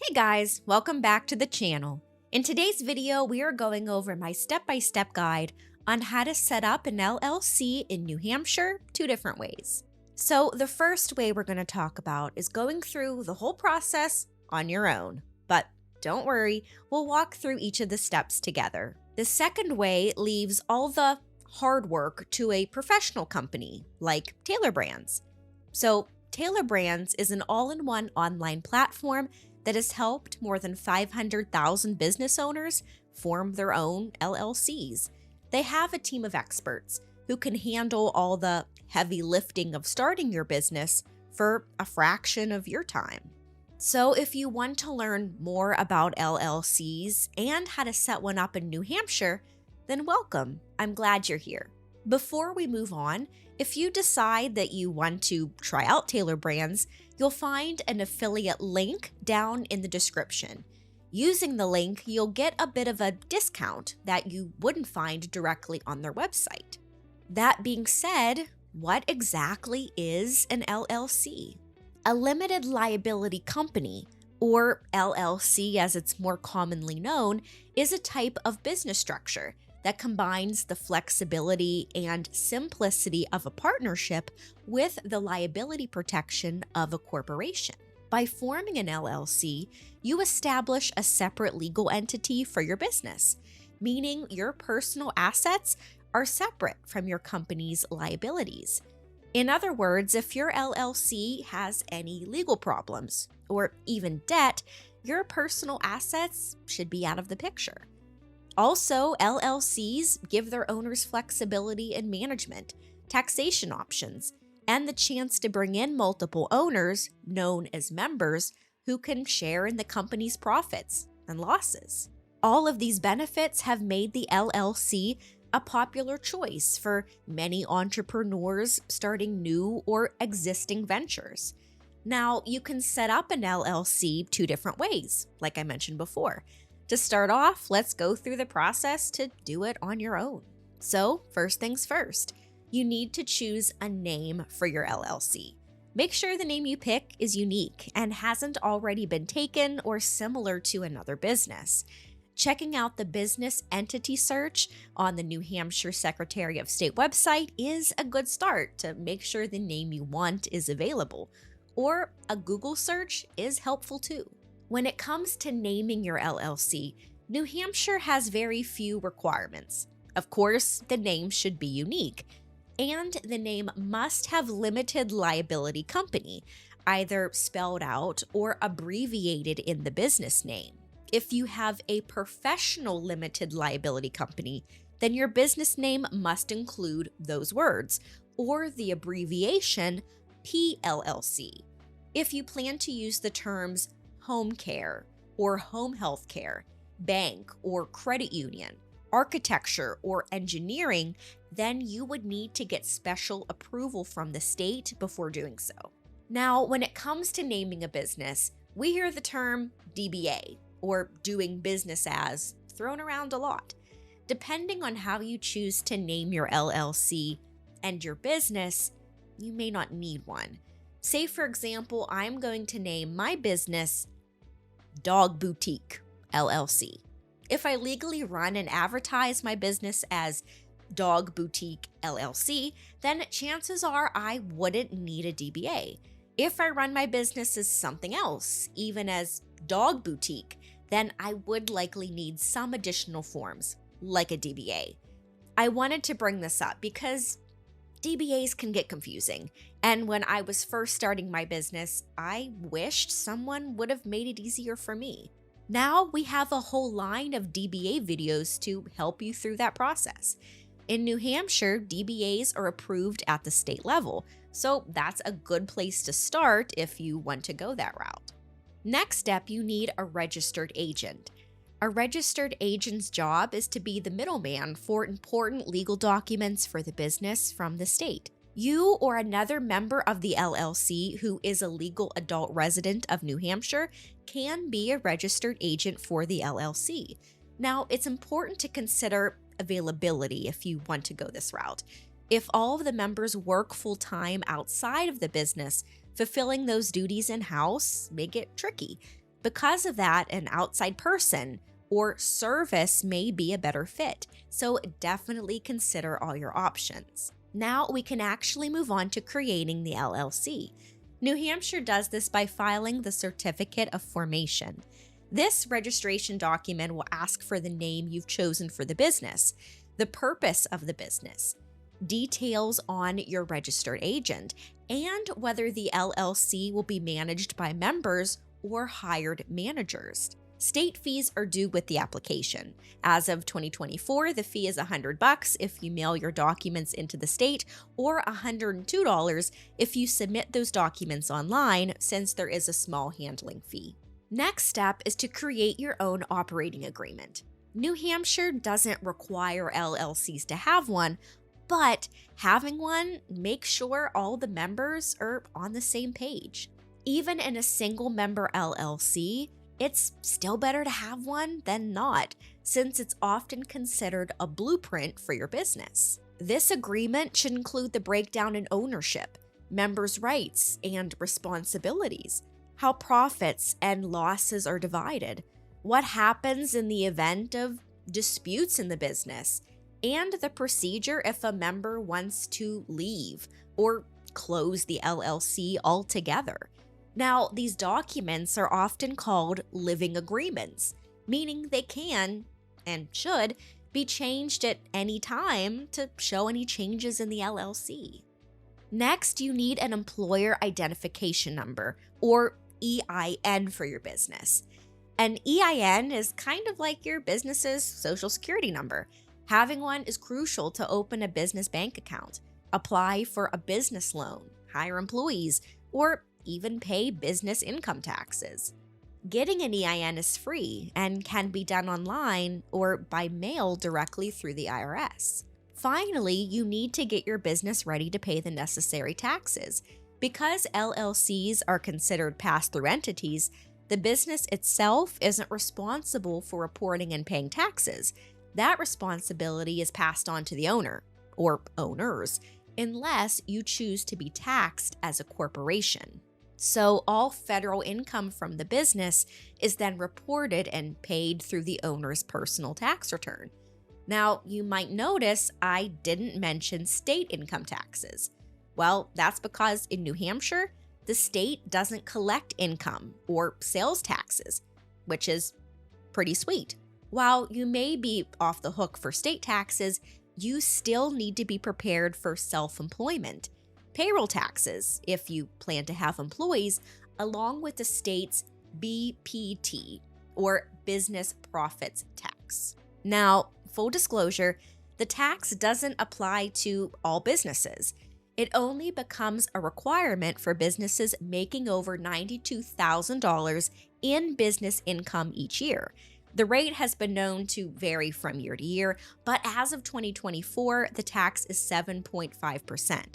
Hey guys, welcome back to the channel. In today's video, we are going over my step-by-step guide on how to set up an LLC in New Hampshire 2 different ways. So the first way we're going to talk about is going through the whole process on your own. But don't worry, we'll walk through each of the steps together. The second way leaves all the hard work to a professional company like Tailor Brands. So Tailor Brands is an all-in-one online platform that has helped more than 500,000 business owners form their own LLCs. They have a team of experts who can handle all the heavy lifting of starting your business for a fraction of your time. So if you want to learn more about LLCs and how to set one up in New Hampshire, then welcome. I'm glad you're here. Before we move on, if you decide that you want to try out Tailor Brands, you'll find an affiliate link down in the description. Using the link, you'll get a bit of a discount that you wouldn't find directly on their website. That being said, what exactly is an LLC? A limited liability company, or LLC as it's more commonly known, is a type of business structure that combines the flexibility and simplicity of a partnership with the liability protection of a corporation. By forming an LLC, you establish a separate legal entity for your business, meaning your personal assets are separate from your company's liabilities. In other words, if your LLC has any legal problems or even debt, your personal assets should be out of the picture. Also, LLCs give their owners flexibility in management, taxation options, and the chance to bring in multiple owners, known as members, who can share in the company's profits and losses. All of these benefits have made the LLC a popular choice for many entrepreneurs starting new or existing ventures. Now, you can set up an LLC 2 different ways, like I mentioned before. To start off, let's go through the process to do it on your own. So, first things first, you need to choose a name for your LLC. Make sure the name you pick is unique and hasn't already been taken or similar to another business. Checking out the business entity search on the New Hampshire Secretary of State website is a good start to make sure the name you want is available, or a Google search is helpful too. When it comes to naming your LLC, New Hampshire has very few requirements. Of course, the name should be unique, and the name must have limited liability company, either spelled out or abbreviated in the business name. If you have a professional limited liability company, then your business name must include those words, or the abbreviation PLLC. If you plan to use the terms home care or home health care, bank or credit union, architecture or engineering, then you would need to get special approval from the state before doing so. Now, when it comes to naming a business, we hear the term DBA, or doing business as, thrown around a lot. Depending on how you choose to name your LLC and your business, you may not need one. Say, for example, I'm going to name my business Dog Boutique LLC. If I legally run and advertise my business as Dog Boutique LLC, then chances are I wouldn't need a DBA. If I run my business as something else, even as Dog Boutique, then I would likely need some additional forms, like a DBA. I wanted to bring this up because DBAs can get confusing, and when I was first starting my business, I wished someone would have made it easier for me. Now we have a whole line of DBA videos to help you through that process. In New Hampshire, DBAs are approved at the state level, so that's a good place to start if you want to go that route. Next step, you need a registered agent. A registered agent's job is to be the middleman for important legal documents for the business from the state. You or another member of the LLC who is a legal adult resident of New Hampshire can be a registered agent for the LLC. Now, it's important to consider availability if you want to go this route. If all of the members work full-time outside of the business, fulfilling those duties in-house may get tricky. Because of that, an outside person or service may be a better fit, so definitely consider all your options. Now we can actually move on to creating the LLC. New Hampshire does this by filing the Certificate of Formation. This registration document will ask for the name you've chosen for the business, the purpose of the business, details on your registered agent, and whether the LLC will be managed by members or hired managers. State fees are due with the application. As of 2024, the fee is $100 if you mail your documents into the state, or $102 if you submit those documents online, since there is a small handling fee. Next step is to create your own operating agreement. New Hampshire doesn't require LLCs to have one, but having one makes sure all the members are on the same page. Even in a single member LLC, it's still better to have one than not, since it's often considered a blueprint for your business. This agreement should include the breakdown in ownership, members' rights and responsibilities, how profits and losses are divided, what happens in the event of disputes in the business, and the procedure if a member wants to leave or close the LLC altogether. Now, these documents are often called living agreements, meaning they can and should be changed at any time to show any changes in the LLC. Next, you need an employer identification number, or EIN, for your business. An EIN is kind of like your business's social security number. Having one is crucial to open a business bank account, apply for a business loan, hire employees, or even pay business income taxes. Getting an EIN is free and can be done online or by mail directly through the IRS. Finally, you need to get your business ready to pay the necessary taxes. Because LLCs are considered pass-through entities, the business itself isn't responsible for reporting and paying taxes. That responsibility is passed on to the owner, or owners, unless you choose to be taxed as a corporation. So all federal income from the business is then reported and paid through the owner's personal tax return. Now, you might notice I didn't mention state income taxes. Well, that's because in New Hampshire, the state doesn't collect income or sales taxes, which is pretty sweet. While you may be off the hook for state taxes, you still need to be prepared for self-employment, payroll taxes if you plan to have employees, along with the state's BPT, or Business Profits Tax. Now, full disclosure, the tax doesn't apply to all businesses. It only becomes a requirement for businesses making over $92,000 in business income each year. The rate has been known to vary from year to year, but as of 2024, the tax is 7.5%.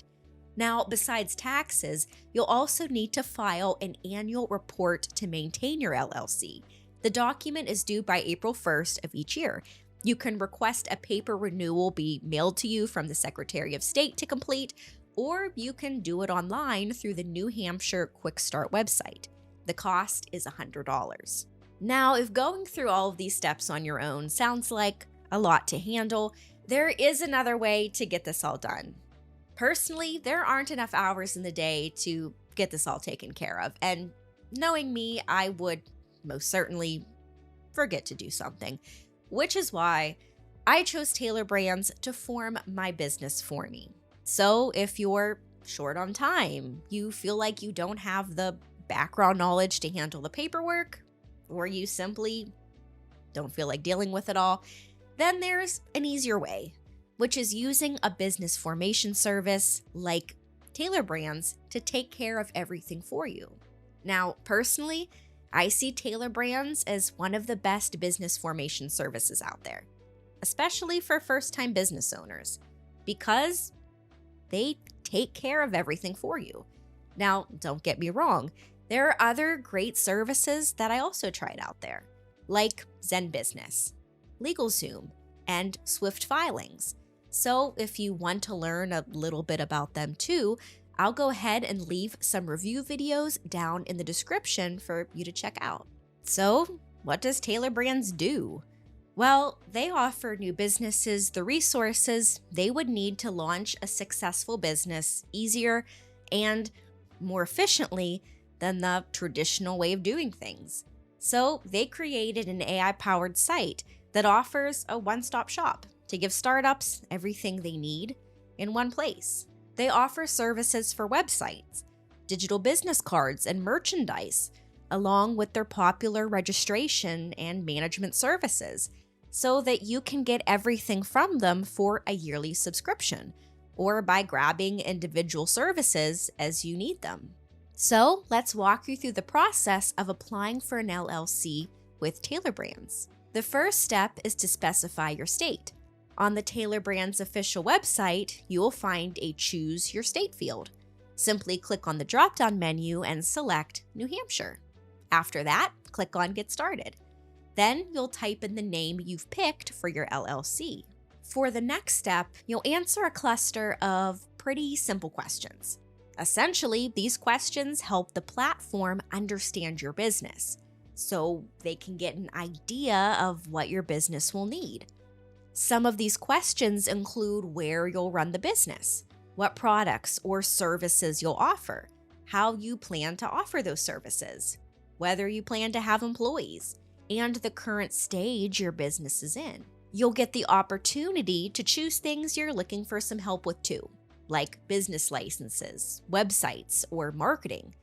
Now, besides taxes, you'll also need to file an annual report to maintain your LLC. The document is due by April 1st of each year. You can request a paper renewal be mailed to you from the Secretary of State to complete, or you can do it online through the New Hampshire Quick Start website. The cost is $100. Now, if going through all of these steps on your own sounds like a lot to handle, there is another way to get this all done. Personally, there aren't enough hours in the day to get this all taken care of, and knowing me, I would most certainly forget to do something, which is why I chose Tailor Brands to form my business for me. So if you're short on time, you feel like you don't have the background knowledge to handle the paperwork, or you simply don't feel like dealing with it all, then there's an easier way, which is using a business formation service like Tailor Brands to take care of everything for you. Now, personally, I see Tailor Brands as one of the best business formation services out there, especially for first-time business owners, because they take care of everything for you. Now, don't get me wrong, there are other great services that I also tried out there, like ZenBusiness, LegalZoom, and Swift Filings. So if you want to learn a little bit about them too, I'll go ahead and leave some review videos down in the description for you to check out. So, what does Tailor Brands do? Well, they offer new businesses the resources they would need to launch a successful business easier and more efficiently than the traditional way of doing things. So, they created an AI-powered site that offers a one-stop shop to give startups everything they need in one place. They offer services for websites, digital business cards, and merchandise, along with their popular registration and management services, so that you can get everything from them for a yearly subscription or by grabbing individual services as you need them. So let's walk you through the process of applying for an LLC with Tailor Brands. The first step is to specify your state. On the Tailor Brands official website, you will find a Choose Your State field. Simply click on the drop-down menu and select New Hampshire. After that, click on Get Started. Then you'll type in the name you've picked for your LLC. For the next step, you'll answer a cluster of pretty simple questions. Essentially, these questions help the platform understand your business, so they can get an idea of what your business will need. Some of these questions include where you'll run the business, what products or services you'll offer, how you plan to offer those services, whether you plan to have employees, and the current stage your business is in. You'll get the opportunity to choose things you're looking for some help with too, like business licenses, websites, or marketing.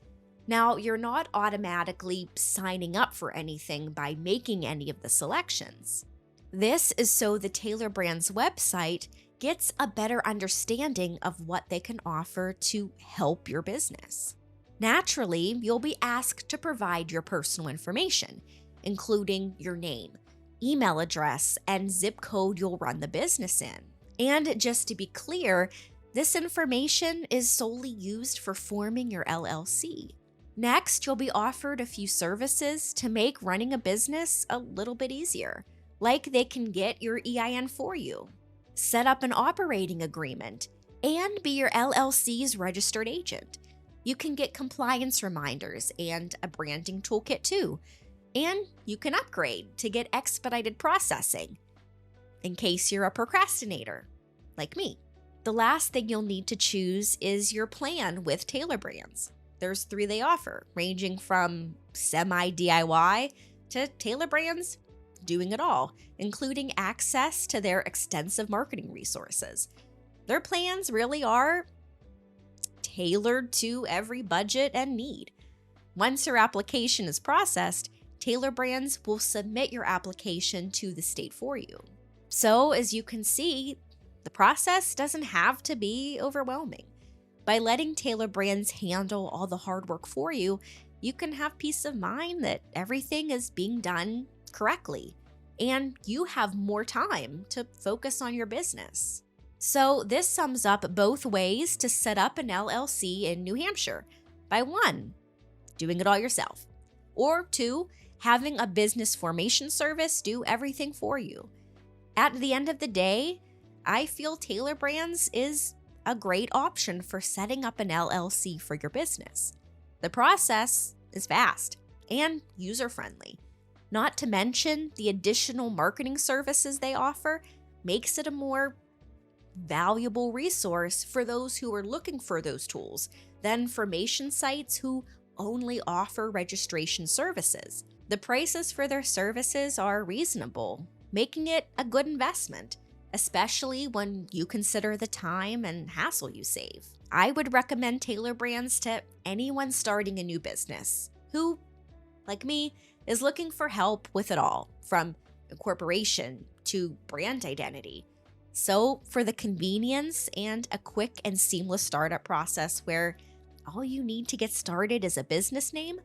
Now, you're not automatically signing up for anything by making any of the selections. This is so the Tailor Brands website gets a better understanding of what they can offer to help your business. Naturally, you'll be asked to provide your personal information, including your name, email address, and zip code you'll run the business in. And just to be clear, this information is solely used for forming your LLC. Next, you'll be offered a few services to make running a business a little bit easier, like they can get your EIN for you, set up an operating agreement, and be your LLC's registered agent. You can get compliance reminders and a branding toolkit too, and you can upgrade to get expedited processing, in case you're a procrastinator, like me. The last thing you'll need to choose is your plan with Tailor Brands. There's 3 they offer, ranging from semi-DIY to Tailor Brands doing it all, including access to their extensive marketing resources. Their plans really are tailored to every budget and need. Once your application is processed, Tailor Brands will submit your application to the state for you. So, as you can see, the process doesn't have to be overwhelming. By letting Tailor Brands handle all the hard work for you, you can have peace of mind that everything is being done correctly, and you have more time to focus on your business. So this sums up both ways to set up an LLC in New Hampshire. By 1, doing it all yourself, or 2, having a business formation service do everything for you. At the end of the day, I feel Tailor Brands is a great option for setting up an LLC for your business. The process is fast and user-friendly. Not to mention, the additional marketing services they offer makes it a more valuable resource for those who are looking for those tools than formation sites who only offer registration services. The prices for their services are reasonable, making it a good investment, especially when you consider the time and hassle you save. I would recommend Tailor Brands to anyone starting a new business who, like me, is looking for help with it all, from incorporation to brand identity. So, for the convenience and a quick and seamless startup process where all you need to get started is a business name,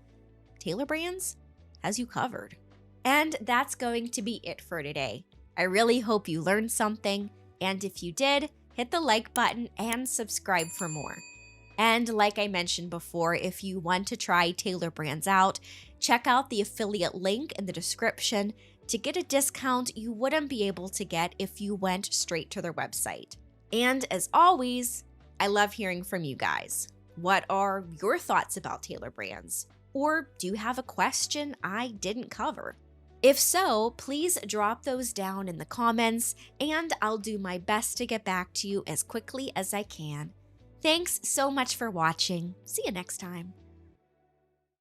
Tailor Brands has you covered. And that's going to be it for today. I really hope you learned something, and if you did, hit the like button and subscribe for more. And like I mentioned before, if you want to try Tailor Brands out, check out the affiliate link in the description to get a discount you wouldn't be able to get if you went straight to their website. And as always, I love hearing from you guys. What are your thoughts about Tailor Brands? Or do you have a question I didn't cover? If so, please drop those down in the comments and I'll do my best to get back to you as quickly as I can. Thanks so much for watching. See you next time.